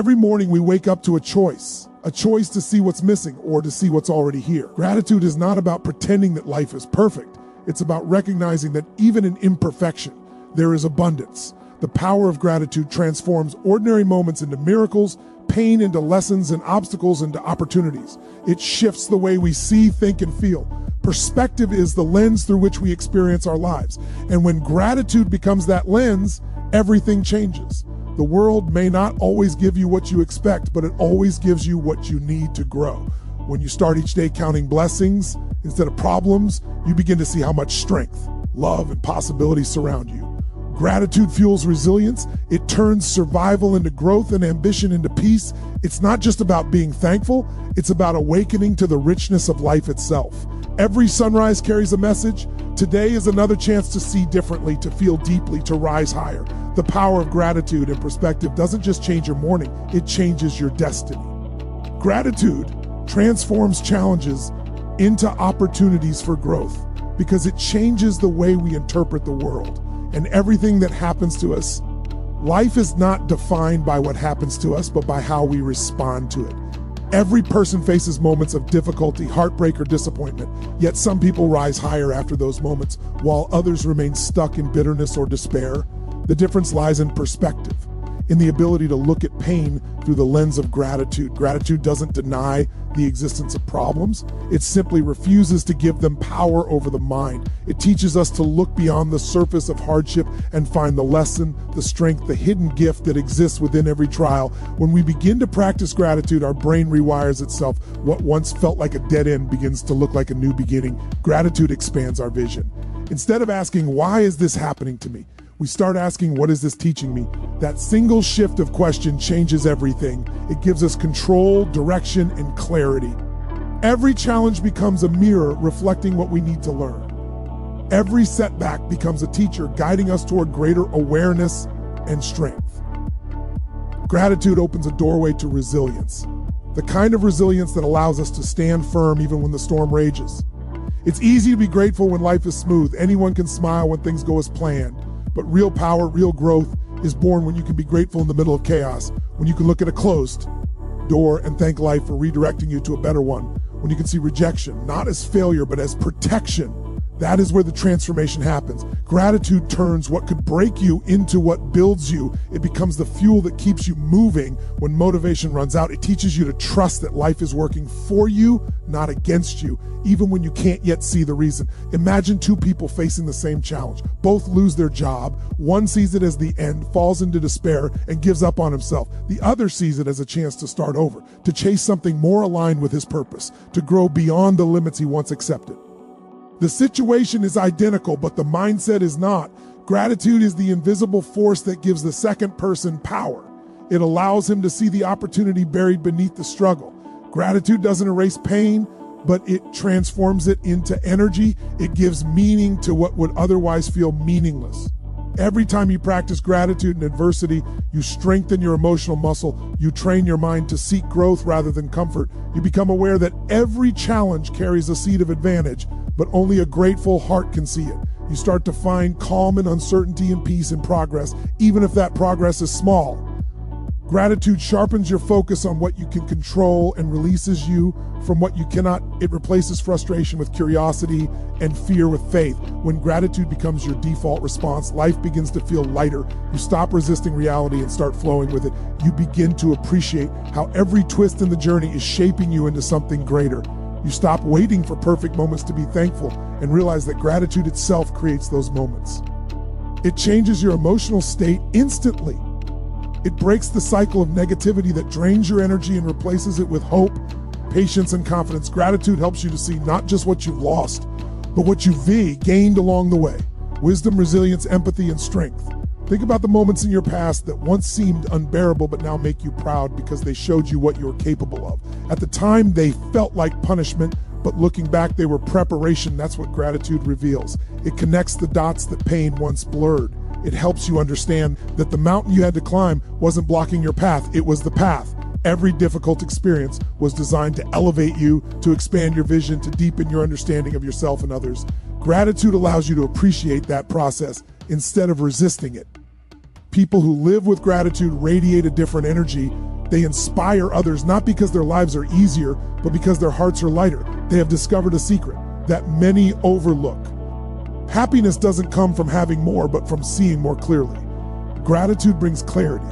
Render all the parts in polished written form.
Every morning we wake up to a choice to see what's missing or to see what's already here. Gratitude is not about pretending that life is perfect. It's about recognizing that even in imperfection, there is abundance. The power of gratitude transforms ordinary moments into miracles, pain into lessons, and obstacles into opportunities. It shifts the way we see, think, and feel. Perspective is the lens through which we experience our lives. And when gratitude becomes that lens, everything changes. The world may not always give you what you expect, but it always gives you what you need to grow. When you start each day counting blessings instead of problems, you begin to see how much strength, love, and possibility surround you. Gratitude fuels resilience. It turns survival into growth and ambition into peace. It's not just about being thankful, it's about awakening to the richness of life itself. Every sunrise carries a message. Today is another chance to see differently, to feel deeply, to rise higher. The power of gratitude and perspective doesn't just change your morning, it changes your destiny. Gratitude transforms challenges into opportunities for growth because it changes the way we interpret the world and everything that happens to us. Life is not defined by what happens to us, but by how we respond to it. Every person faces moments of difficulty, heartbreak, or disappointment, yet some people rise higher after those moments, while others remain stuck in bitterness or despair. The difference lies in perspective, in the ability to look at pain through the lens of gratitude. Gratitude doesn't deny the existence of problems. It simply refuses to give them power over the mind. It teaches us to look beyond the surface of hardship and find the lesson, the strength, the hidden gift that exists within every trial. When we begin to practice gratitude, our brain rewires itself. What once felt like a dead end begins to look like a new beginning. Gratitude expands our vision. Instead of asking, why is this happening to me? We start asking, what is this teaching me? That single shift of question changes everything. It gives us control, direction, and clarity. Every challenge becomes a mirror reflecting what we need to learn. Every setback becomes a teacher guiding us toward greater awareness and strength. Gratitude opens a doorway to resilience, the kind of resilience that allows us to stand firm even when the storm rages. It's easy to be grateful when life is smooth. Anyone can smile when things go as planned. But real power, real growth is born when you can be grateful in the middle of chaos, when you can look at a closed door and thank life for redirecting you to a better one, when you can see rejection, not as failure, but as protection. That is where the transformation happens. Gratitude turns what could break you into what builds you. It becomes the fuel that keeps you moving when motivation runs out. It teaches you to trust that life is working for you, not against you, even when you can't yet see the reason. Imagine two people facing the same challenge. Both lose their job. One sees it as the end, falls into despair, and gives up on himself. The other sees it as a chance to start over, to chase something more aligned with his purpose, to grow beyond the limits he once accepted. The situation is identical, but the mindset is not. Gratitude is the invisible force that gives the second person power. It allows him to see the opportunity buried beneath the struggle. Gratitude doesn't erase pain, but it transforms it into energy. It gives meaning to what would otherwise feel meaningless. Every time you practice gratitude in adversity, you strengthen your emotional muscle. You train your mind to seek growth rather than comfort. You become aware that every challenge carries a seed of advantage, but only a grateful heart can see it. You start to find calm and uncertainty and peace in progress, even if that progress is small. Gratitude sharpens your focus on what you can control and releases you from what you cannot. It replaces frustration with curiosity and fear with faith. When gratitude becomes your default response, life begins to feel lighter. You stop resisting reality and start flowing with it. You begin to appreciate how every twist in the journey is shaping you into something greater. You stop waiting for perfect moments to be thankful and realize that gratitude itself creates those moments. It changes your emotional state instantly. It breaks the cycle of negativity that drains your energy and replaces it with hope, patience, and confidence. Gratitude helps you to see not just what you've lost, but what you've gained along the way. Wisdom, resilience, empathy, and strength. Think about the moments in your past that once seemed unbearable but now make you proud because they showed you what you're capable of. At the time, they felt like punishment, but looking back, they were preparation. That's what gratitude reveals. It connects the dots that pain once blurred. It helps you understand that the mountain you had to climb wasn't blocking your path, it was the path. Every difficult experience was designed to elevate you, to expand your vision, to deepen your understanding of yourself and others. Gratitude allows you to appreciate that process instead of resisting it. People who live with gratitude radiate a different energy. They inspire others not because their lives are easier, but because their hearts are lighter. They have discovered a secret that many overlook. Happiness doesn't come from having more, but from seeing more clearly. Gratitude brings clarity.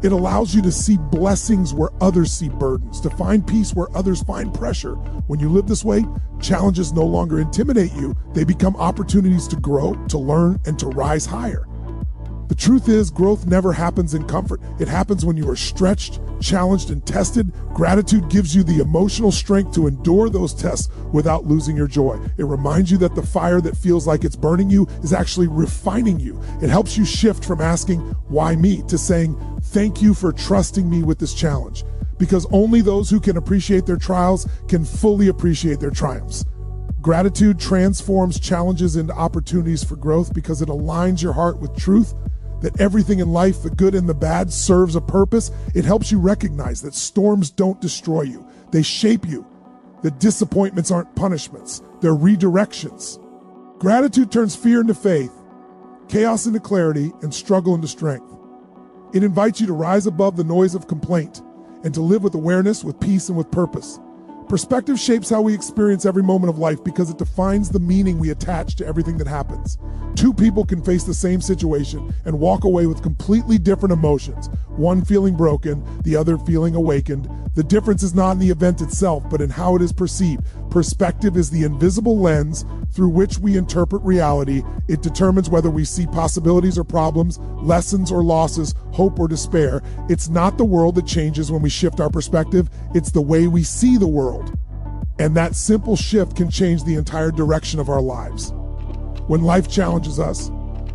It allows you to see blessings where others see burdens, to find peace where others find pressure. When you live this way, challenges no longer intimidate you. They become opportunities to grow, to learn, and to rise higher. The truth is, growth never happens in comfort. It happens when you are stretched, challenged, and tested. Gratitude gives you the emotional strength to endure those tests without losing your joy. It reminds you that the fire that feels like it's burning you is actually refining you. It helps you shift from asking, "Why me?" to saying, "Thank you for trusting me with this challenge." Because only those who can appreciate their trials can fully appreciate their triumphs. Gratitude transforms challenges into opportunities for growth because it aligns your heart with truth, that everything in life, the good and the bad, serves a purpose. It helps you recognize that storms don't destroy you. They shape you. That disappointments aren't punishments. They're redirections. Gratitude turns fear into faith, chaos into clarity, and struggle into strength. It invites you to rise above the noise of complaint and to live with awareness, with peace, and with purpose. Perspective shapes how we experience every moment of life because it defines the meaning we attach to everything that happens. Two people can face the same situation and walk away with completely different emotions, one feeling broken, the other feeling awakened. The difference is not in the event itself, but in how it is perceived. Perspective is the invisible lens through which we interpret reality. It determines whether we see possibilities or problems, lessons or losses, hope or despair. It's not the world that changes when we shift our perspective, it's the way we see the world. And that simple shift can change the entire direction of our lives. When life challenges us,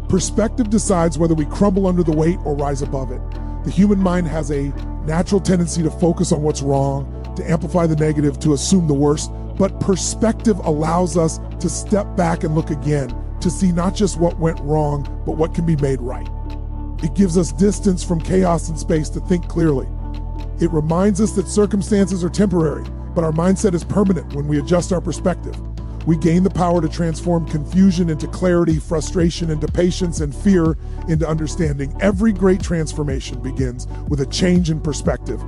perspective decides whether we crumble under the weight or rise above it. The human mind has a natural tendency to focus on what's wrong, to amplify the negative, to assume the worst. But perspective allows us to step back and look again, to see not just what went wrong, but what can be made right. It gives us distance from chaos and space to think clearly. It reminds us that circumstances are temporary, but our mindset is permanent when we adjust our perspective. We gain the power to transform confusion into clarity, frustration into patience, and fear into understanding. Every great transformation begins with a change in perspective.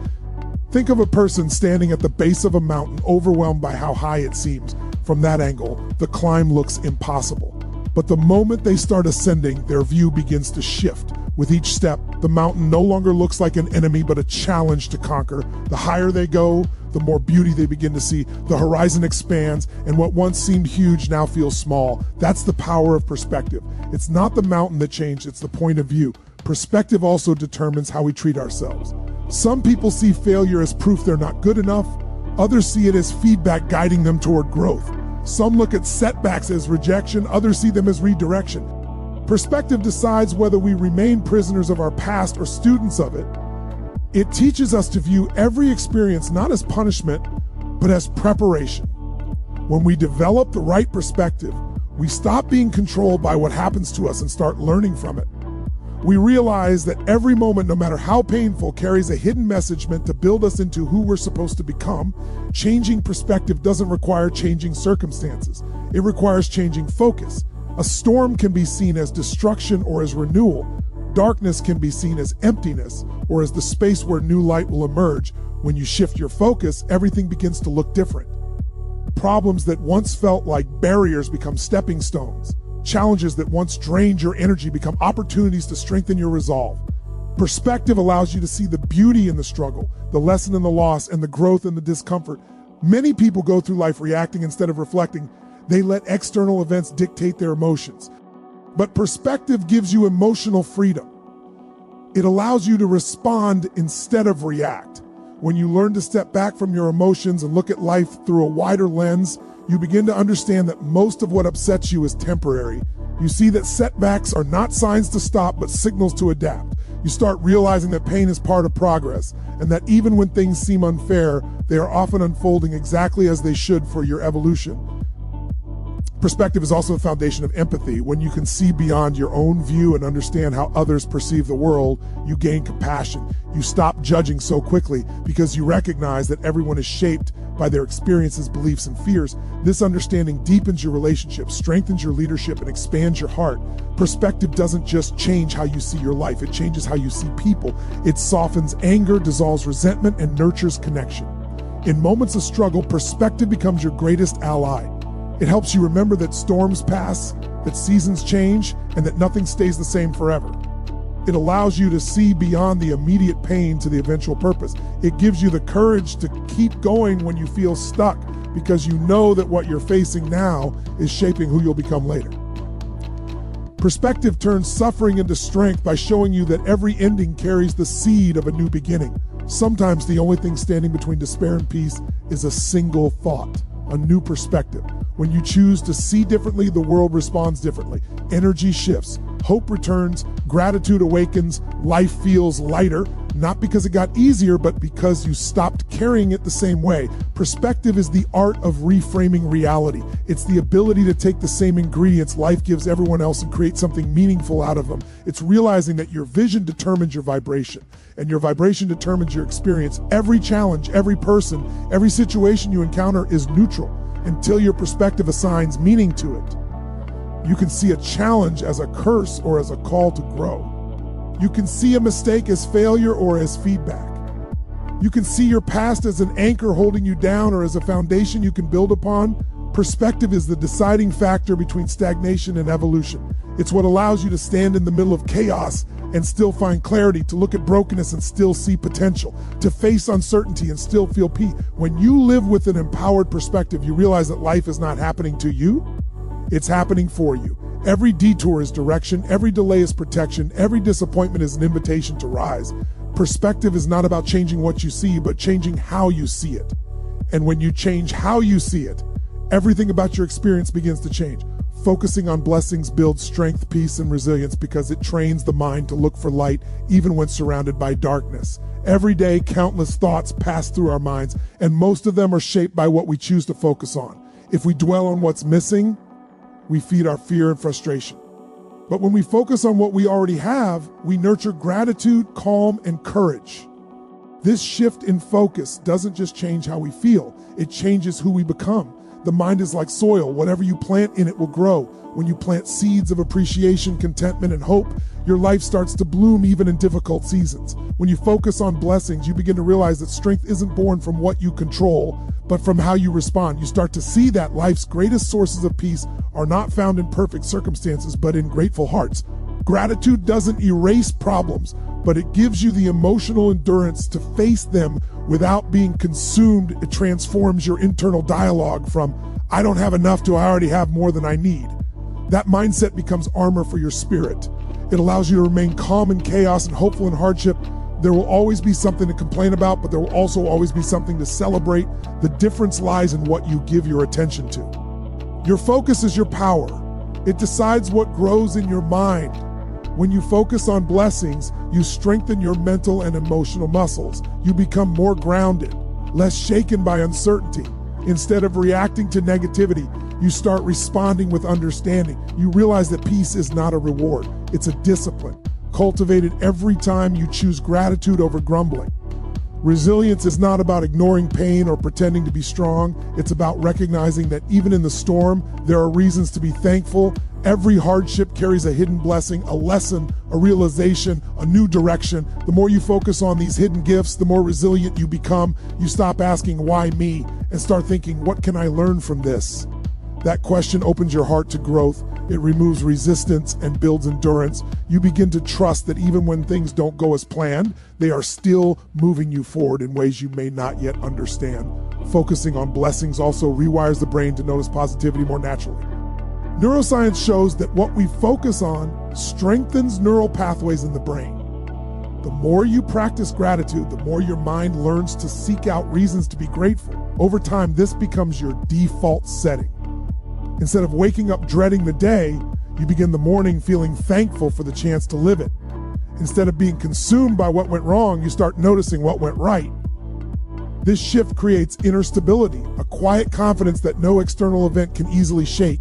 Think of a person standing at the base of a mountain, overwhelmed by how high it seems. From that angle, the climb looks impossible. But the moment they start ascending, their view begins to shift. With each step, the mountain no longer looks like an enemy, but a challenge to conquer. The higher they go, the more beauty they begin to see. The horizon expands, and what once seemed huge now feels small. That's the power of perspective. It's not the mountain that changed, it's the point of view. Perspective also determines how we treat ourselves. Some people see failure as proof they're not good enough. Others see it as feedback guiding them toward growth. Some look at setbacks as rejection, others see them as redirection. Perspective decides whether we remain prisoners of our past or students of it. It teaches us to view every experience not as punishment, but as preparation. When we develop the right perspective, we stop being controlled by what happens to us and start learning from it. We realize that every moment, no matter how painful, carries a hidden message meant to build us into who we're supposed to become. Changing perspective doesn't require changing circumstances. It requires changing focus. A storm can be seen as destruction or as renewal. Darkness can be seen as emptiness or as the space where new light will emerge. When you shift your focus, everything begins to look different. Problems that once felt like barriers become stepping stones. Challenges that once drained your energy become opportunities to strengthen your resolve. Perspective allows you to see the beauty in the struggle, the lesson in the loss, and the growth in the discomfort. Many people go through life reacting instead of reflecting. They let external events dictate their emotions. But perspective gives you emotional freedom. It allows you to respond instead of react. When you learn to step back from your emotions and look at life through a wider lens, you begin to understand that most of what upsets you is temporary. You see that setbacks are not signs to stop, but signals to adapt. You start realizing that pain is part of progress, and that even when things seem unfair, they are often unfolding exactly as they should for your evolution. Perspective is also the foundation of empathy. When you can see beyond your own view and understand how others perceive the world, you gain compassion. You stop judging so quickly because you recognize that everyone is shaped by their experiences, beliefs, and fears. This understanding deepens your relationship, strengthens your leadership, and expands your heart. Perspective doesn't just change how you see your life, it changes how you see people. It softens anger, dissolves resentment, and nurtures connection. In moments of struggle, perspective becomes your greatest ally. It helps you remember that storms pass, that seasons change, and that nothing stays the same forever. It allows you to see beyond the immediate pain to the eventual purpose. It gives you the courage to keep going when you feel stuck, because you know that what you're facing now is shaping who you'll become later. Perspective turns suffering into strength by showing you that every ending carries the seed of a new beginning. Sometimes the only thing standing between despair and peace is a single thought, a new perspective. When you choose to see differently, the world responds differently. Energy shifts, hope returns, gratitude awakens, life feels lighter, not because it got easier, but because you stopped carrying it the same way. Perspective is the art of reframing reality. It's the ability to take the same ingredients life gives everyone else and create something meaningful out of them. It's realizing that your vision determines your vibration, and your vibration determines your experience. Every challenge, every person, every situation you encounter is neutral until your perspective assigns meaning to it. You can see a challenge as a curse or as a call to grow. You can see a mistake as failure or as feedback. You can see your past as an anchor holding you down or as a foundation you can build upon. Perspective is the deciding factor between stagnation and evolution. It's what allows you to stand in the middle of chaos and still find clarity, to look at brokenness and still see potential, to face uncertainty and still feel peace. When you live with an empowered perspective, you realize that life is not happening to you, it's happening for you. Every detour is direction, every delay is protection, every disappointment is an invitation to rise. Perspective is not about changing what you see, but changing how you see it. And when you change how you see it, everything about your experience begins to change. Focusing on blessings builds strength, peace, and resilience because it trains the mind to look for light even when surrounded by darkness. Every day, countless thoughts pass through our minds, and most of them are shaped by what we choose to focus on. If we dwell on what's missing, we feed our fear and frustration. But when we focus on what we already have, we nurture gratitude, calm, and courage. This shift in focus doesn't just change how we feel, it changes who we become. The mind is like soil. Whatever you plant in it will grow. When you plant seeds of appreciation, contentment, and hope, your life starts to bloom even in difficult seasons. When you focus on blessings, you begin to realize that strength isn't born from what you control, but from how you respond. You start to see that life's greatest sources of peace are not found in perfect circumstances, but in grateful hearts. Gratitude doesn't erase problems, but it gives you the emotional endurance to face them without being consumed. It transforms your internal dialogue from, I don't have enough, to I already have more than I need. That mindset becomes armor for your spirit. It allows you to remain calm in chaos and hopeful in hardship. There will always be something to complain about, but there will also always be something to celebrate. The difference lies in what you give your attention to. Your focus is your power. It decides what grows in your mind. When you focus on blessings, you strengthen your mental and emotional muscles. You become more grounded, less shaken by uncertainty. Instead of reacting to negativity, you start responding with understanding. You realize that peace is not a reward, it's a discipline, cultivated every time you choose gratitude over grumbling. Resilience is not about ignoring pain or pretending to be strong. It's about recognizing that even in the storm, there are reasons to be thankful. Every hardship carries a hidden blessing, a lesson, a realization, a new direction. The more you focus on these hidden gifts, the more resilient you become. You stop asking, why me? And start thinking, what can I learn from this? That question opens your heart to growth. It removes resistance and builds endurance. You begin to trust that even when things don't go as planned, they are still moving you forward in ways you may not yet understand. Focusing on blessings also rewires the brain to notice positivity more naturally. Neuroscience shows that what we focus on strengthens neural pathways in the brain. The more you practice gratitude, the more your mind learns to seek out reasons to be grateful. Over time, this becomes your default setting. Instead of waking up dreading the day, you begin the morning feeling thankful for the chance to live it. Instead of being consumed by what went wrong, you start noticing what went right. This shift creates inner stability, a quiet confidence that no external event can easily shake.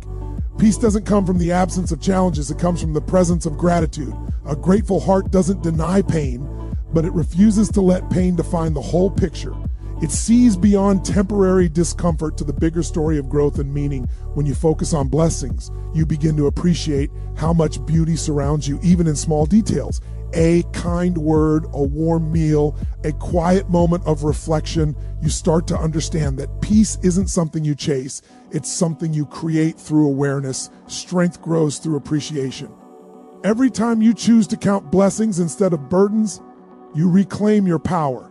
Peace doesn't come from the absence of challenges, it comes from the presence of gratitude. A grateful heart doesn't deny pain, but it refuses to let pain define the whole picture. It sees beyond temporary discomfort to the bigger story of growth and meaning. When you focus on blessings, you begin to appreciate how much beauty surrounds you, even in small details. A kind word, a warm meal, a quiet moment of reflection. You start to understand that peace isn't something you chase, it's something you create through awareness. Strength grows through appreciation. Every time you choose to count blessings instead of burdens, you reclaim your power.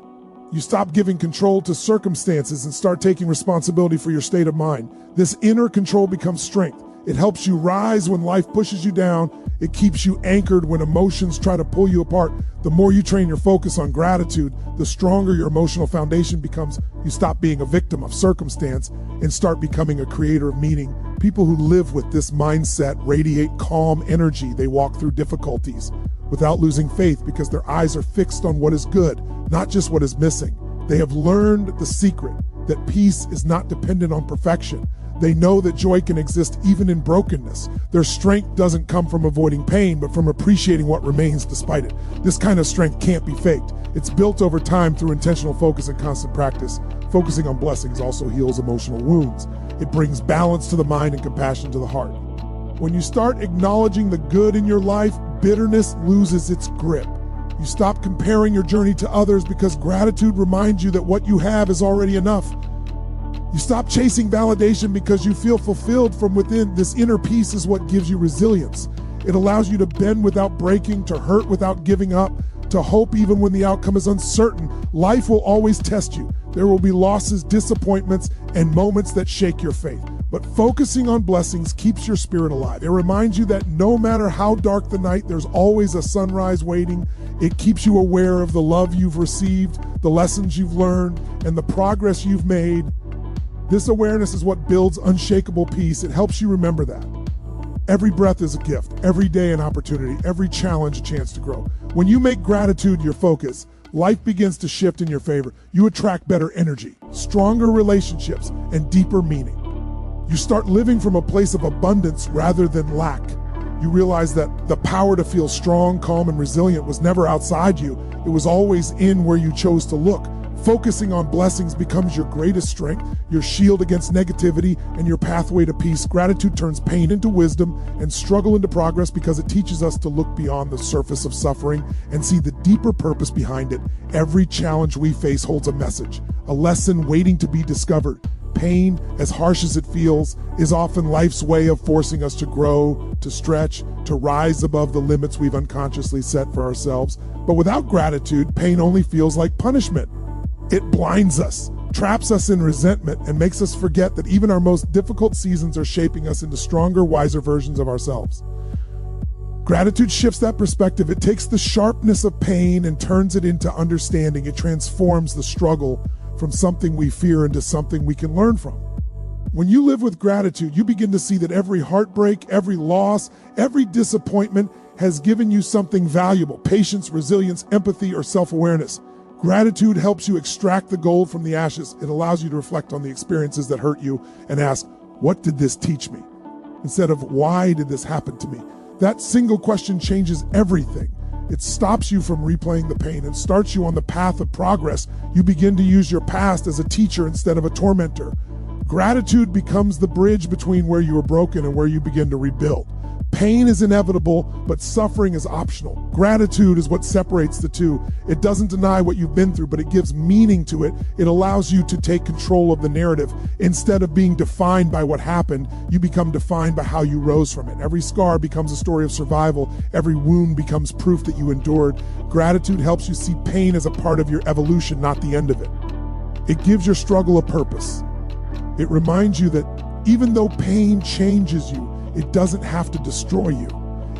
You stop giving control to circumstances and start taking responsibility for your state of mind. This inner control becomes strength. It helps you rise when life pushes you down. It keeps you anchored when emotions try to pull you apart. The more you train your focus on gratitude, the stronger your emotional foundation becomes. You stop being a victim of circumstance and start becoming a creator of meaning. People who live with this mindset radiate calm energy. They walk through difficulties without losing faith because their eyes are fixed on what is good, not just what is missing. They have learned the secret that peace is not dependent on perfection. They know that joy can exist even in brokenness. Their strength doesn't come from avoiding pain, but from appreciating what remains despite it. This kind of strength can't be faked. It's built over time through intentional focus and constant practice. Focusing on blessings also heals emotional wounds. It brings balance to the mind and compassion to the heart. When you start acknowledging the good in your life, bitterness loses its grip. You stop comparing your journey to others because gratitude reminds you that what you have is already enough. You stop chasing validation because you feel fulfilled from within. This inner peace is what gives you resilience. It allows you to bend without breaking, to hurt without giving up, to hope even when the outcome is uncertain. Life will always test you. There will be losses, disappointments, and moments that shake your faith. But focusing on blessings keeps your spirit alive. It reminds you that no matter how dark the night, there's always a sunrise waiting. It keeps you aware of the love you've received, the lessons you've learned, and the progress you've made. This awareness is what builds unshakable peace. It helps you remember that. Every breath is a gift, every day an opportunity, every challenge a chance to grow. When you make gratitude your focus, life begins to shift in your favor. You attract better energy, stronger relationships, and deeper meaning. You start living from a place of abundance rather than lack. You realize that the power to feel strong, calm, and resilient was never outside you. It was always in where you chose to look. Focusing on blessings becomes your greatest strength, your shield against negativity, and your pathway to peace. Gratitude turns pain into wisdom and struggle into progress because it teaches us to look beyond the surface of suffering and see the deeper purpose behind it. Every challenge we face holds a message, a lesson waiting to be discovered. Pain, as harsh as it feels, is often life's way of forcing us to grow, to stretch, to rise above the limits we've unconsciously set for ourselves. But without gratitude, pain only feels like punishment. It blinds us, traps us in resentment, and makes us forget that even our most difficult seasons are shaping us into stronger, wiser versions of ourselves. Gratitude shifts that perspective. It takes the sharpness of pain and turns it into understanding. It transforms the struggle from something we fear into something we can learn from. When you live with gratitude, you begin to see that every heartbreak, every loss, every disappointment has given you something valuable: patience, resilience, empathy, or self-awareness. Gratitude helps you extract the gold from the ashes. It allows you to reflect on the experiences that hurt you and ask, what did this teach me? Instead of, why did this happen to me? That single question changes everything. It stops you from replaying the pain and starts you on the path of progress. You begin to use your past as a teacher instead of a tormentor. Gratitude becomes the bridge between where you were broken and where you begin to rebuild. Pain is inevitable, but suffering is optional. Gratitude is what separates the two. It doesn't deny what you've been through, but it gives meaning to it. It allows you to take control of the narrative. Instead of being defined by what happened, you become defined by how you rose from it. Every scar becomes a story of survival. Every wound becomes proof that you endured. Gratitude helps you see pain as a part of your evolution, not the end of it. It gives your struggle a purpose. It reminds you that even though pain changes you, it doesn't have to destroy you.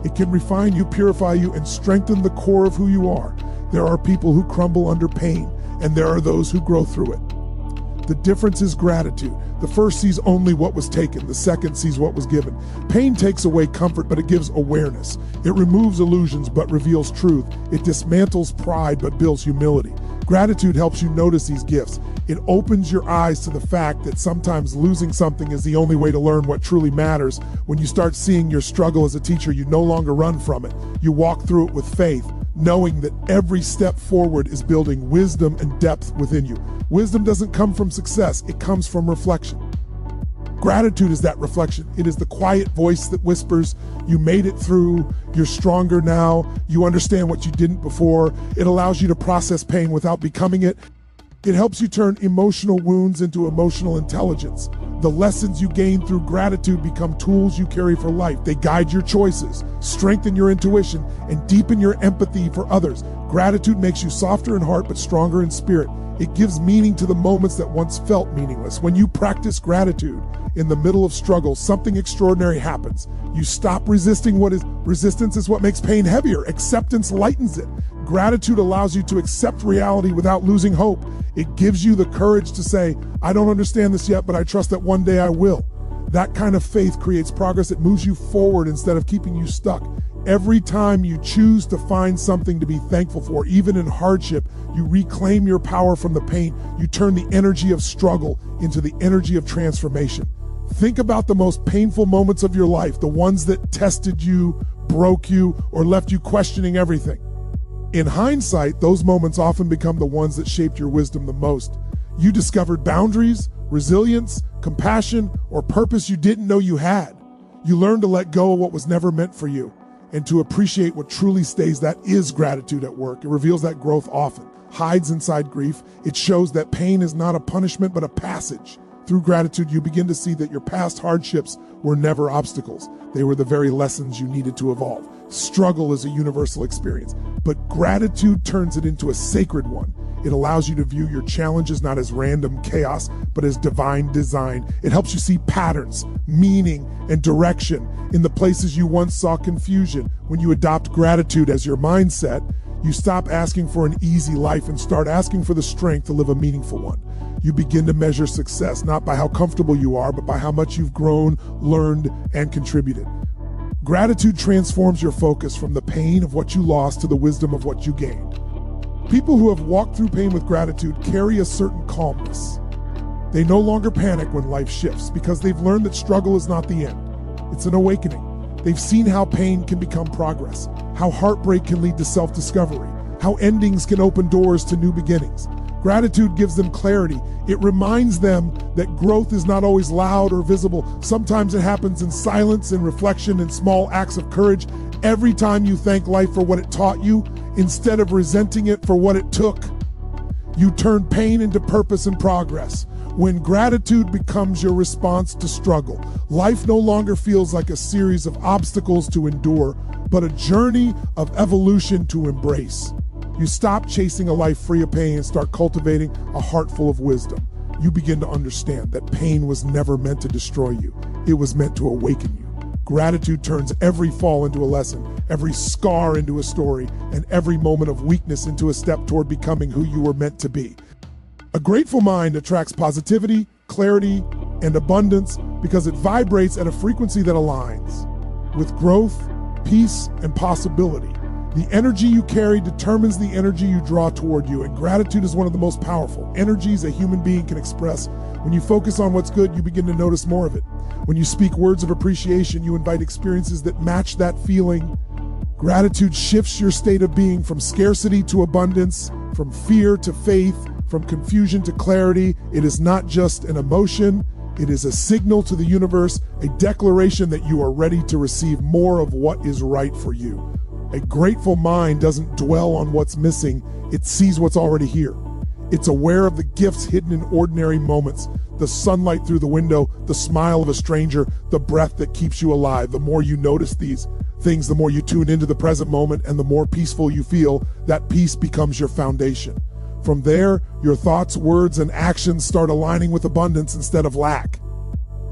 It can refine you, purify you, and strengthen the core of who you are. There are people who crumble under pain, and there are those who grow through it. The difference is gratitude. The first sees only what was taken. The second sees what was given. Pain takes away comfort, but it gives awareness. It removes illusions, but reveals truth. It dismantles pride, but builds humility. Gratitude helps you notice these gifts. It opens your eyes to the fact that sometimes losing something is the only way to learn what truly matters. When you start seeing your struggle as a teacher, you no longer run from it. You walk through it with faith, knowing that every step forward is building wisdom and depth within you. Wisdom doesn't come from success, it comes from reflection. Gratitude is that reflection. It is the quiet voice that whispers, you made it through, you're stronger now, you understand what you didn't before. It allows you to process pain without becoming it. It helps you turn emotional wounds into emotional intelligence. The lessons you gain through gratitude become tools you carry for life. They guide your choices, strengthen your intuition, and deepen your empathy for others. Gratitude makes you softer in heart but stronger in spirit. It gives meaning to the moments that once felt meaningless. When you practice gratitude in the middle of struggle, something extraordinary happens. You stop resisting resistance is what makes pain heavier. Acceptance lightens it. Gratitude allows you to accept reality without losing hope. It gives you the courage to say, I don't understand this yet, but I trust that one day I will. That kind of faith creates progress. It moves you forward instead of keeping you stuck. Every time you choose to find something to be thankful for, even in hardship, you reclaim your power from the pain. You turn the energy of struggle into the energy of transformation. Think about the most painful moments of your life, the ones that tested you, broke you, or left you questioning everything. In hindsight, those moments often become the ones that shaped your wisdom the most. You discovered boundaries, resilience, compassion, or purpose you didn't know you had. You learned to let go of what was never meant for you and to appreciate what truly stays. That is gratitude at work. It reveals that growth often hides inside grief. It shows that pain is not a punishment, but a passage. Through gratitude, you begin to see that your past hardships were never obstacles. They were the very lessons you needed to evolve. Struggle is a universal experience, but gratitude turns it into a sacred one. It allows you to view your challenges not as random chaos, but as divine design. It helps you see patterns, meaning, and direction in the places you once saw confusion. When you adopt gratitude as your mindset, you stop asking for an easy life and start asking for the strength to live a meaningful one. You begin to measure success not by how comfortable you are, but by how much you've grown, learned, and contributed. Gratitude transforms your focus from the pain of what you lost to the wisdom of what you gained. People who have walked through pain with gratitude carry a certain calmness. They no longer panic when life shifts because they've learned that struggle is not the end. It's an awakening. They've seen how pain can become progress, how heartbreak can lead to self-discovery, how endings can open doors to new beginnings. Gratitude gives them clarity. It reminds them that growth is not always loud or visible. Sometimes it happens in silence and reflection and small acts of courage. Every time you thank life for what it taught you, instead of resenting it for what it took, you turn pain into purpose and progress. When gratitude becomes your response to struggle, life no longer feels like a series of obstacles to endure, but a journey of evolution to embrace. You stop chasing a life free of pain and start cultivating a heart full of wisdom. You begin to understand that pain was never meant to destroy you. It was meant to awaken you. Gratitude turns every fall into a lesson, every scar into a story, and every moment of weakness into a step toward becoming who you were meant to be. A grateful mind attracts positivity, clarity, and abundance because it vibrates at a frequency that aligns with growth, peace, and possibility. The energy you carry determines the energy you draw toward you, and gratitude is one of the most powerful energies a human being can express. When you focus on what's good, you begin to notice more of it. When you speak words of appreciation, you invite experiences that match that feeling. Gratitude shifts your state of being from scarcity to abundance, from fear to faith, from confusion to clarity. It is not just an emotion, it is a signal to the universe, a declaration that you are ready to receive more of what is right for you. A grateful mind doesn't dwell on what's missing, it sees what's already here. It's aware of the gifts hidden in ordinary moments, the sunlight through the window, the smile of a stranger, the breath that keeps you alive. The more you notice these things, the more you tune into the present moment, and the more peaceful you feel. That peace becomes your foundation. From there, your thoughts, words, and actions start aligning with abundance instead of lack.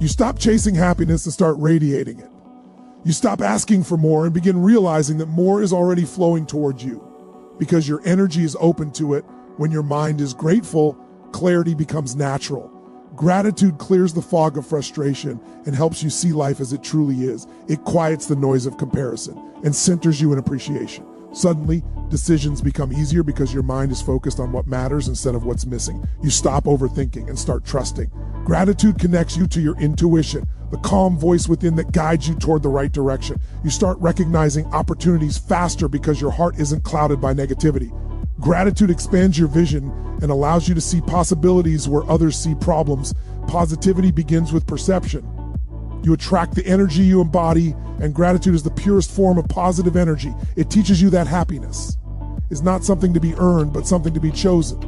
You stop chasing happiness and start radiating it. You stop asking for more and begin realizing that more is already flowing towards you because your energy is open to it. When your mind is grateful, clarity becomes natural. Gratitude clears the fog of frustration and helps you see life as it truly is. It quiets the noise of comparison and centers you in appreciation. Suddenly, Decisions become easier because your mind is focused on what matters instead of what's missing. You stop overthinking and start trusting. Gratitude connects you to your intuition, the calm voice within that guides you toward the right direction. You start recognizing opportunities faster because your heart isn't clouded by negativity. Gratitude expands your vision and allows you to see possibilities where others see problems. Positivity begins with perception. You attract the energy you embody, and gratitude is the purest form of positive energy. It teaches you that happiness is not something to be earned, but something to be chosen.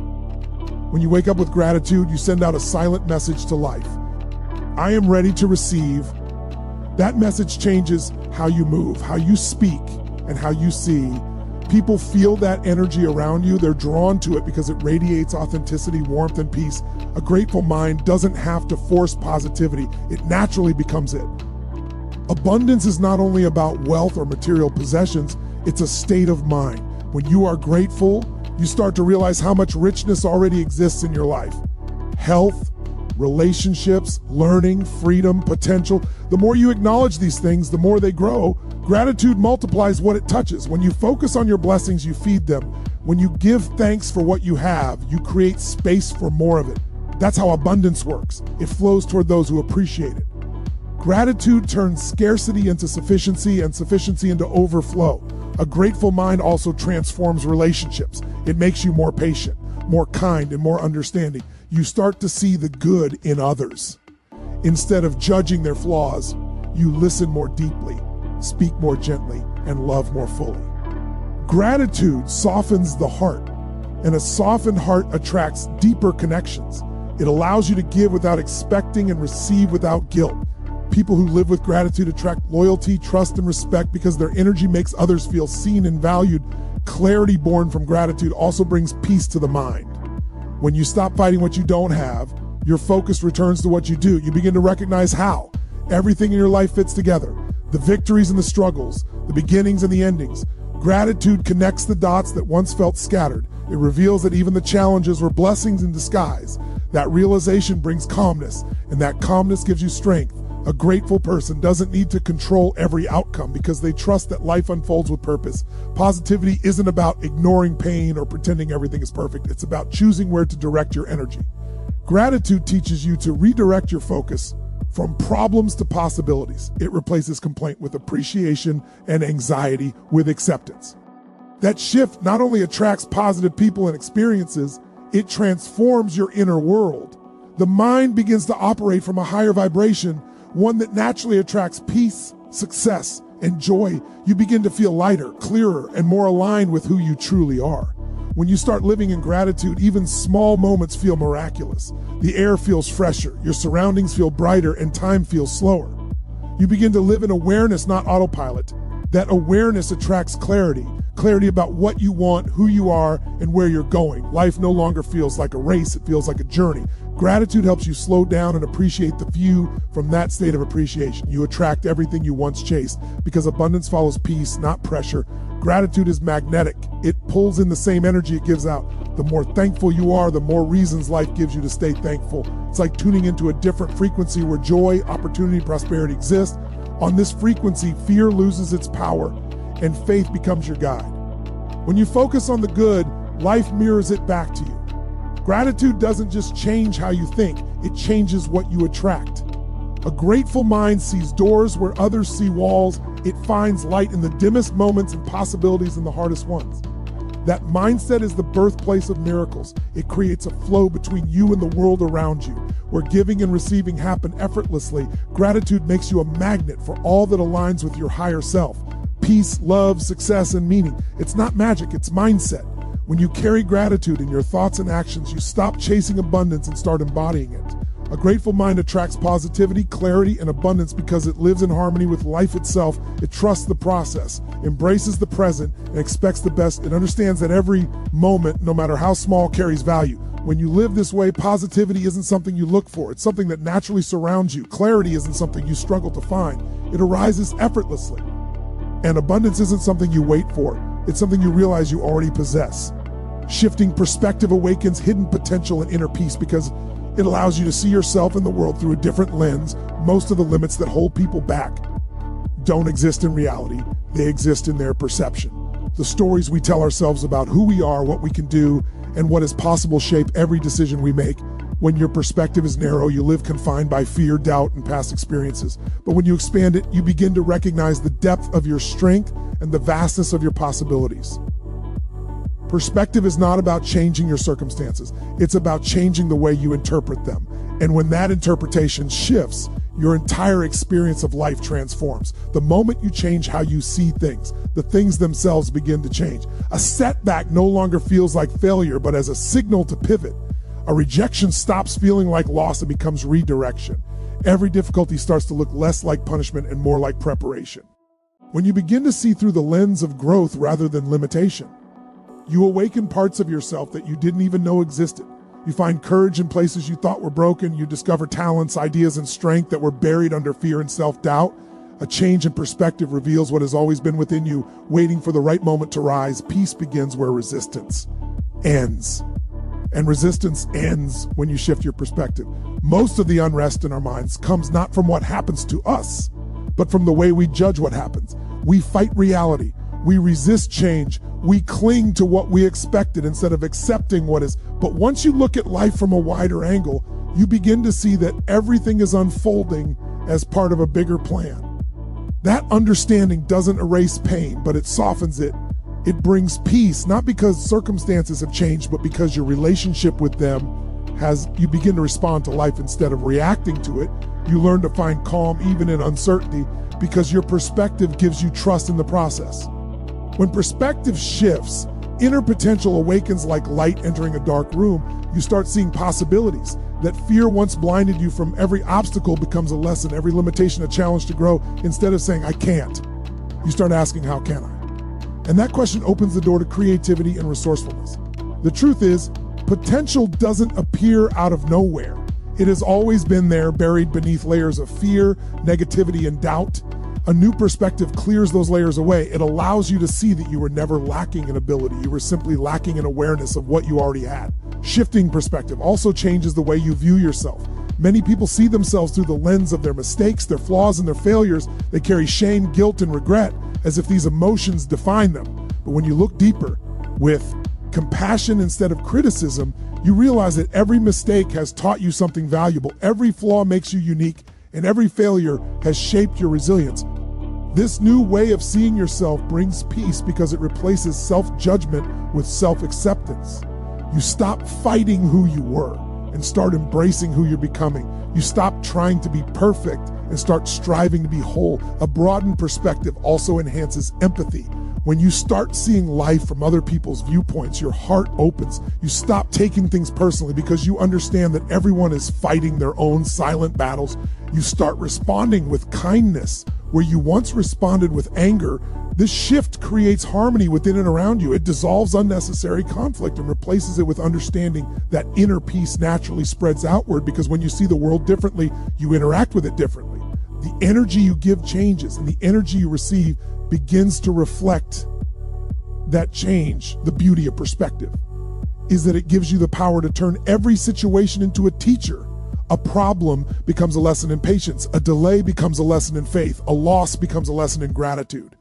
When you wake up with gratitude, you send out a silent message to life. I am ready to receive. That message changes how you move, how you speak, and how you see. People feel that energy around you. They're drawn to it because it radiates authenticity, warmth, and peace. A grateful mind doesn't have to force positivity. It naturally becomes it. Abundance is not only about wealth or material possessions, it's a state of mind. When you are grateful, you start to realize how much richness already exists in your life. Health, relationships, learning, freedom, potential. The more you acknowledge these things, the more they grow. Gratitude multiplies what it touches. When you focus on your blessings, you feed them. When you give thanks for what you have, you create space for more of it. That's how abundance works. It flows toward those who appreciate it. Gratitude turns scarcity into sufficiency and sufficiency into overflow. A grateful mind also transforms relationships. It makes you more patient, more kind, and more understanding. You start to see the good in others. Instead of judging their flaws, you listen more deeply, speak more gently, and love more fully. Gratitude softens the heart, and a softened heart attracts deeper connections. It allows you to give without expecting and receive without guilt. People who live with gratitude attract loyalty, trust, and respect because their energy makes others feel seen and valued. Clarity born from gratitude also brings peace to the mind. When you stop fighting what you don't have, your focus returns to what you do. You begin to recognize how everything in your life fits together. The victories and the struggles, the beginnings and the endings. Gratitude connects the dots that once felt scattered. It reveals that even the challenges were blessings in disguise. That realization brings calmness, and that calmness gives you strength. A grateful person doesn't need to control every outcome because they trust that life unfolds with purpose. Positivity isn't about ignoring pain or pretending everything is perfect. It's about choosing where to direct your energy. Gratitude teaches you to redirect your focus from problems to possibilities. It replaces complaint with appreciation and anxiety with acceptance. That shift not only attracts positive people and experiences, it transforms your inner world. The mind begins to operate from a higher vibration, one that naturally attracts peace, success, and joy. You begin to feel lighter, clearer, and more aligned with who you truly are. When you start living in gratitude, even small moments feel miraculous. The air feels fresher, your surroundings feel brighter, and time feels slower. You begin to live in awareness, not autopilot. That awareness attracts clarity. Clarity about what you want, who you are, and where you're going. Life no longer feels like a race, it feels like a journey. Gratitude helps you slow down and appreciate the view from that state of appreciation. You attract everything you once chased because abundance follows peace, not pressure. Gratitude is magnetic. It pulls in the same energy it gives out. The more thankful you are, the more reasons life gives you to stay thankful. It's like tuning into a different frequency where joy, opportunity, prosperity exist. On this frequency, fear loses its power and faith becomes your guide. When you focus on the good, life mirrors it back to you. Gratitude doesn't just change how you think, it changes what you attract. A grateful mind sees doors where others see walls. It finds light in the dimmest moments and possibilities in the hardest ones. That mindset is the birthplace of miracles. It creates a flow between you and the world around you, where giving and receiving happen effortlessly. Gratitude makes you a magnet for all that aligns with your higher self. Peace, love, success, and meaning. It's not magic, it's mindset. When you carry gratitude in your thoughts and actions, you stop chasing abundance and start embodying it. A grateful mind attracts positivity, clarity, and abundance because it lives in harmony with life itself. It trusts the process, embraces the present, and expects the best. It understands that every moment, no matter how small, carries value. When you live this way, positivity isn't something you look for. It's something that naturally surrounds you. Clarity isn't something you struggle to find. It arises effortlessly. And abundance isn't something you wait for. It's something you realize you already possess. Shifting perspective awakens hidden potential and inner peace because it allows you to see yourself and the world through a different lens. Most of the limits that hold people back don't exist in reality. They exist in their perception. The stories we tell ourselves about who we are, what we can do, and what is possible shape every decision we make. When your perspective is narrow, you live confined by fear, doubt, and past experiences. But when you expand it, you begin to recognize the depth of your strength and the vastness of your possibilities. Perspective is not about changing your circumstances. It's about changing the way you interpret them. And when that interpretation shifts, your entire experience of life transforms. The moment you change how you see things, the things themselves begin to change. A setback no longer feels like failure, but as a signal to pivot. A rejection stops feeling like loss and becomes redirection. Every difficulty starts to look less like punishment and more like preparation. When you begin to see through the lens of growth rather than limitation, you awaken parts of yourself that you didn't even know existed. You find courage in places you thought were broken. You discover talents, ideas, and strength that were buried under fear and self-doubt. A change in perspective reveals what has always been within you, waiting for the right moment to rise. Peace begins where resistance ends. And resistance ends when you shift your perspective. Most of the unrest in our minds comes not from what happens to us, but from the way we judge what happens. We fight reality. We resist change. We cling to what we expected instead of accepting what is. But once you look at life from a wider angle, you begin to see that everything is unfolding as part of a bigger plan. That understanding doesn't erase pain, but it softens it. It brings peace, not because circumstances have changed, but because your relationship with them has, you begin to respond to life instead of reacting to it. You learn to find calm even in uncertainty because your perspective gives you trust in the process. When perspective shifts, inner potential awakens like light entering a dark room. You start seeing possibilities. That fear once blinded you from. Every obstacle becomes a lesson, every limitation a challenge to grow. Instead of saying, I can't, you start asking, how can I? And that question opens the door to creativity and resourcefulness. The truth is, potential doesn't appear out of nowhere. It has always been there, buried beneath layers of fear, negativity, and doubt. A new perspective clears those layers away. It allows you to see that you were never lacking in ability. You were simply lacking in awareness of what you already had. Shifting perspective also changes the way you view yourself. Many people see themselves through the lens of their mistakes, their flaws, and their failures. They carry shame, guilt, and regret as if these emotions define them. But when you look deeper, with compassion instead of criticism, you realize that every mistake has taught you something valuable. Every flaw makes you unique, and every failure has shaped your resilience. This new way of seeing yourself brings peace because it replaces self-judgment with self-acceptance. You stop fighting who you were and start embracing who you're becoming. You stop trying to be perfect and start striving to be whole. A broadened perspective also enhances empathy. When you start seeing life from other people's viewpoints, your heart opens. You stop taking things personally because you understand that everyone is fighting their own silent battles. You start responding with kindness where you once responded with anger. This shift creates harmony within and around you. It dissolves unnecessary conflict and replaces it with understanding. That inner peace naturally spreads outward because when you see the world differently, you interact with it differently. The energy you give changes, and the energy you receive begins to reflect that change. The beauty of perspective is that it gives you the power to turn every situation into a teacher. A problem becomes a lesson in patience. A delay becomes a lesson in faith. A loss becomes a lesson in gratitude.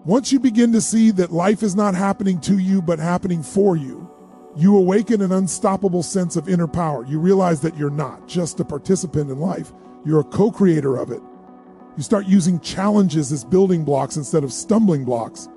Once you begin to see that life is not happening to you, but happening for you, you awaken an unstoppable sense of inner power. You realize that you're not just a participant in life, you're a co-creator of it. You start using challenges as building blocks instead of stumbling blocks.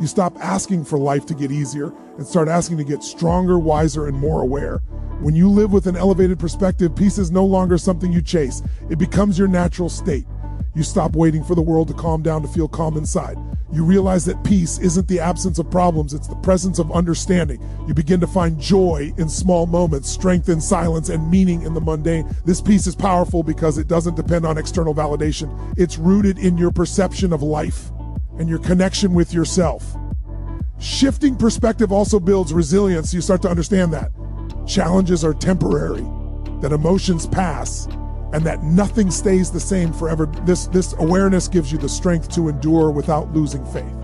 You stop asking for life to get easier and start asking to get stronger, wiser, and more aware. When you live with an elevated perspective, peace is no longer something you chase. It becomes your natural state. You stop waiting for the world to calm down to feel calm inside. You realize that peace isn't the absence of problems, it's the presence of understanding. You begin to find joy in small moments, strength in silence, and meaning in the mundane. This peace is powerful because it doesn't depend on external validation. It's rooted in your perception of life and your connection with yourself. Shifting perspective also builds resilience. You start to understand that challenges are temporary, that emotions pass, and that nothing stays the same forever. This awareness gives you the strength to endure without losing faith.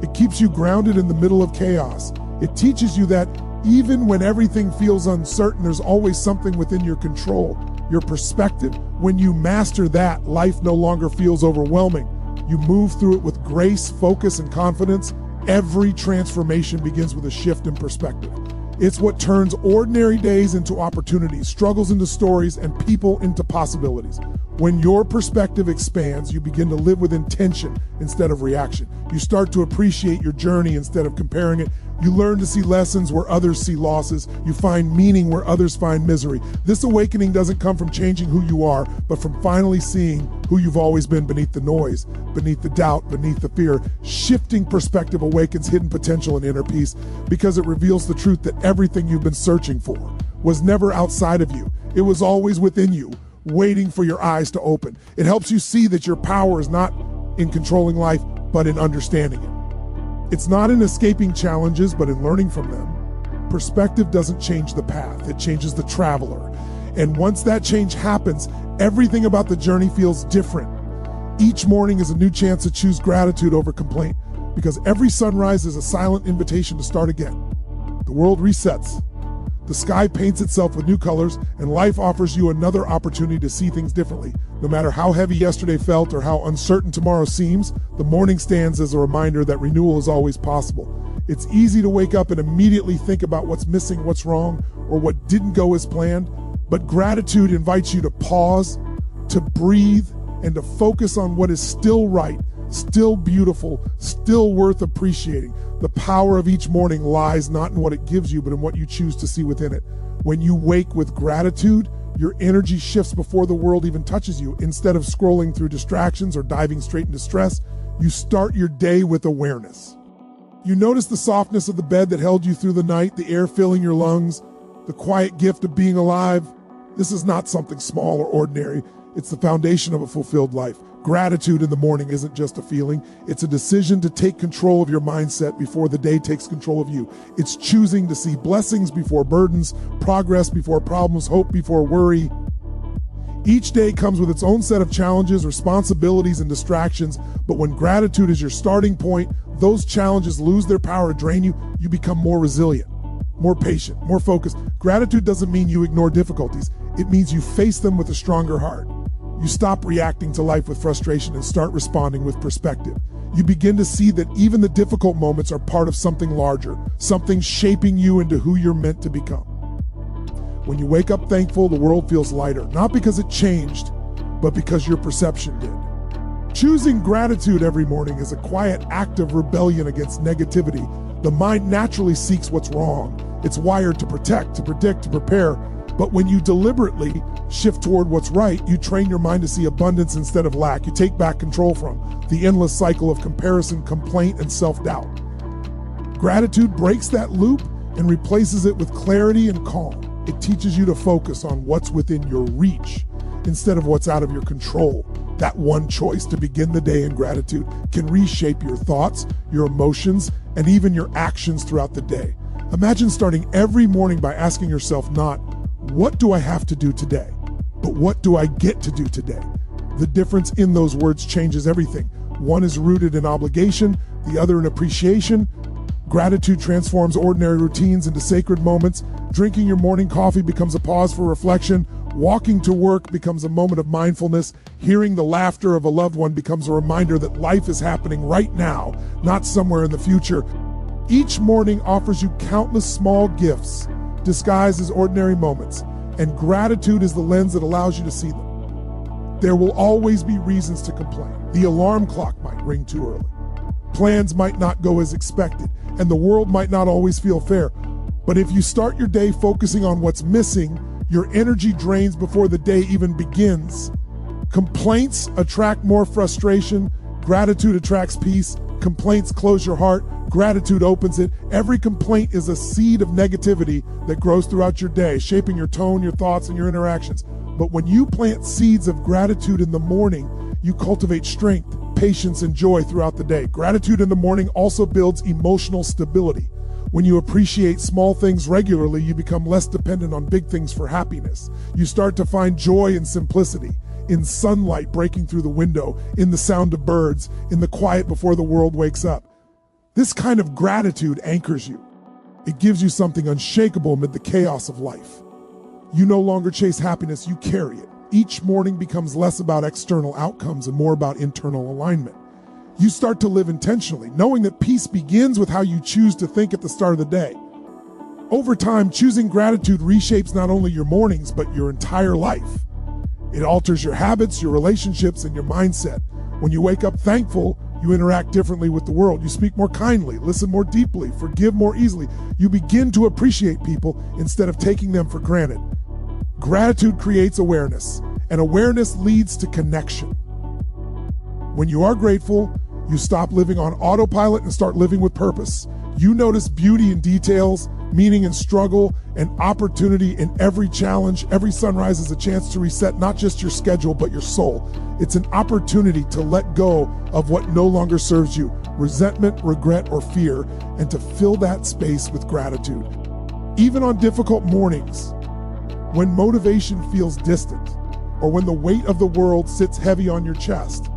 It keeps you grounded in the middle of chaos. It teaches you that even when everything feels uncertain, there's always something within your control, your perspective. When you master that, life no longer feels overwhelming. You move through it with grace, focus, and confidence, Every transformation begins with a shift in perspective. It's what turns ordinary days into opportunities, struggles into stories, and people into possibilities. When your perspective expands, you begin to live with intention instead of reaction. You start to appreciate your journey instead of comparing it. You learn to see lessons where others see losses. You find meaning where others find misery. This awakening doesn't come from changing who you are, but from finally seeing who you've always been beneath the noise, beneath the doubt, beneath the fear. Shifting perspective awakens hidden potential and inner peace because it reveals the truth that everything you've been searching for was never outside of you. It was always within you, waiting for your eyes to open. It helps you see that your power is not in controlling life, but in understanding it. It's not in escaping challenges, but in learning from them. Perspective doesn't change the path, it changes the traveler. And once that change happens, everything about the journey feels different. Each morning is a new chance to choose gratitude over complaint, because every sunrise is a silent invitation to start again. The world resets. The sky paints itself with new colors, and life offers you another opportunity to see things differently. No matter how heavy yesterday felt or how uncertain tomorrow seems, the morning stands as a reminder that renewal is always possible. It's easy to wake up and immediately think about what's missing, what's wrong, or what didn't go as planned, but gratitude invites you to pause, to breathe, and to focus on what is still right, still beautiful, still worth appreciating. The power of each morning lies not in what it gives you, but in what you choose to see within it. When you wake with gratitude, your energy shifts before the world even touches you. Instead of scrolling through distractions or diving straight into stress, you start your day with awareness. You notice the softness of the bed that held you through the night, the air filling your lungs, the quiet gift of being alive. This is not something small or ordinary. It's the foundation of a fulfilled life. Gratitude in the morning isn't just a feeling. It's a decision to take control of your mindset before the day takes control of you. It's choosing to see blessings before burdens, progress before problems, hope before worry. Each day comes with its own set of challenges, responsibilities, and distractions, but when gratitude is your starting point, those challenges lose their power to drain you. You become more resilient, more patient, more focused. Gratitude doesn't mean you ignore difficulties. It means you face them with a stronger heart. You stop reacting to life with frustration and start responding with perspective. You begin to see that even the difficult moments are part of something larger, something shaping you into who you're meant to become. When you wake up thankful, the world feels lighter, not because it changed, but because your perception did. Choosing gratitude every morning is a quiet act of rebellion against negativity. The mind naturally seeks what's wrong. It's wired to protect, to predict, to prepare. But when you deliberately shift toward what's right, you train your mind to see abundance instead of lack. You take back control from the endless cycle of comparison, complaint, and self-doubt. Gratitude breaks that loop and replaces it with clarity and calm. It teaches you to focus on what's within your reach instead of what's out of your control. That one choice to begin the day in gratitude can reshape your thoughts, your emotions, and even your actions throughout the day. Imagine starting every morning by asking yourself not, what do I have to do today? But what do I get to do today? The difference in those words changes everything. One is rooted in obligation, the other in appreciation. Gratitude transforms ordinary routines into sacred moments. Drinking your morning coffee becomes a pause for reflection. Walking to work becomes a moment of mindfulness. Hearing the laughter of a loved one becomes a reminder that life is happening right now, not somewhere in the future. Each morning offers you countless small gifts disguised as ordinary moments, and gratitude is the lens that allows you to see them. There will always be reasons to complain. The alarm clock might ring too early. Plans might not go as expected, and the world might not always feel fair. But if you start your day focusing on what's missing, your energy drains before the day even begins. Complaints attract more frustration. Gratitude attracts peace. Complaints close your heart. Gratitude opens it. Every complaint is a seed of negativity that grows throughout your day, shaping your tone, your thoughts, and your interactions. But when you plant seeds of gratitude in the morning, you cultivate strength, patience, and joy throughout the day. Gratitude in the morning also builds emotional stability. When you appreciate small things regularly, you become less dependent on big things for happiness. You start to find joy in simplicity, in sunlight breaking through the window, in the sound of birds, in the quiet before the world wakes up. This kind of gratitude anchors you. It gives you something unshakable amid the chaos of life. You no longer chase happiness, you carry it. Each morning becomes less about external outcomes and more about internal alignment. You start to live intentionally, knowing that peace begins with how you choose to think at the start of the day. Over time, choosing gratitude reshapes not only your mornings, but your entire life. It alters your habits, your relationships, and your mindset. When you wake up thankful, you interact differently with the world. You speak more kindly, listen more deeply, forgive more easily. You begin to appreciate people instead of taking them for granted. Gratitude creates awareness, and awareness leads to connection. When you are grateful, you stop living on autopilot and start living with purpose. You notice beauty in details, meaning in struggle, and opportunity in every challenge. Every sunrise is a chance to reset not just your schedule, but your soul. It's an opportunity to let go of what no longer serves you, resentment, regret, or fear, and to fill that space with gratitude. Even on difficult mornings, when motivation feels distant, or when the weight of the world sits heavy on your chest,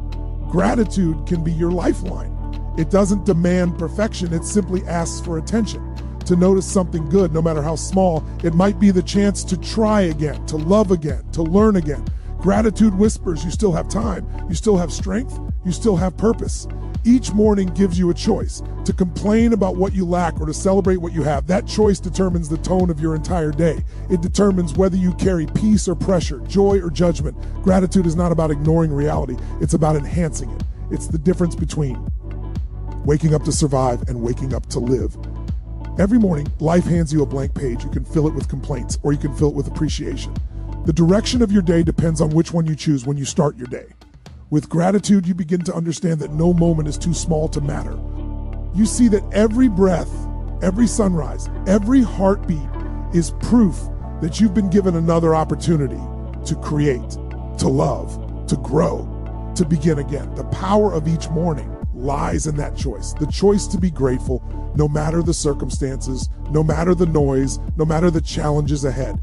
gratitude can be your lifeline. It doesn't demand perfection, it simply asks for attention. To notice something good, no matter how small. It might be the chance to try again, to love again, to learn again. Gratitude whispers you still have time, you still have strength, you still have purpose. Each morning gives you a choice to complain about what you lack or to celebrate what you have. That choice determines the tone of your entire day. It determines whether you carry peace or pressure, joy or judgment. Gratitude is not about ignoring reality, it's about enhancing it. It's the difference between waking up to survive and waking up to live. Every morning, life hands you a blank page. You can fill it with complaints or you can fill it with appreciation. The direction of your day depends on which one you choose when you start your day. With gratitude, you begin to understand that no moment is too small to matter. You see that every breath, every sunrise, every heartbeat is proof that you've been given another opportunity to create, to love, to grow, to begin again. The power of each morning lies in that choice. The choice to be grateful, no matter the circumstances, no matter the noise, no matter the challenges ahead.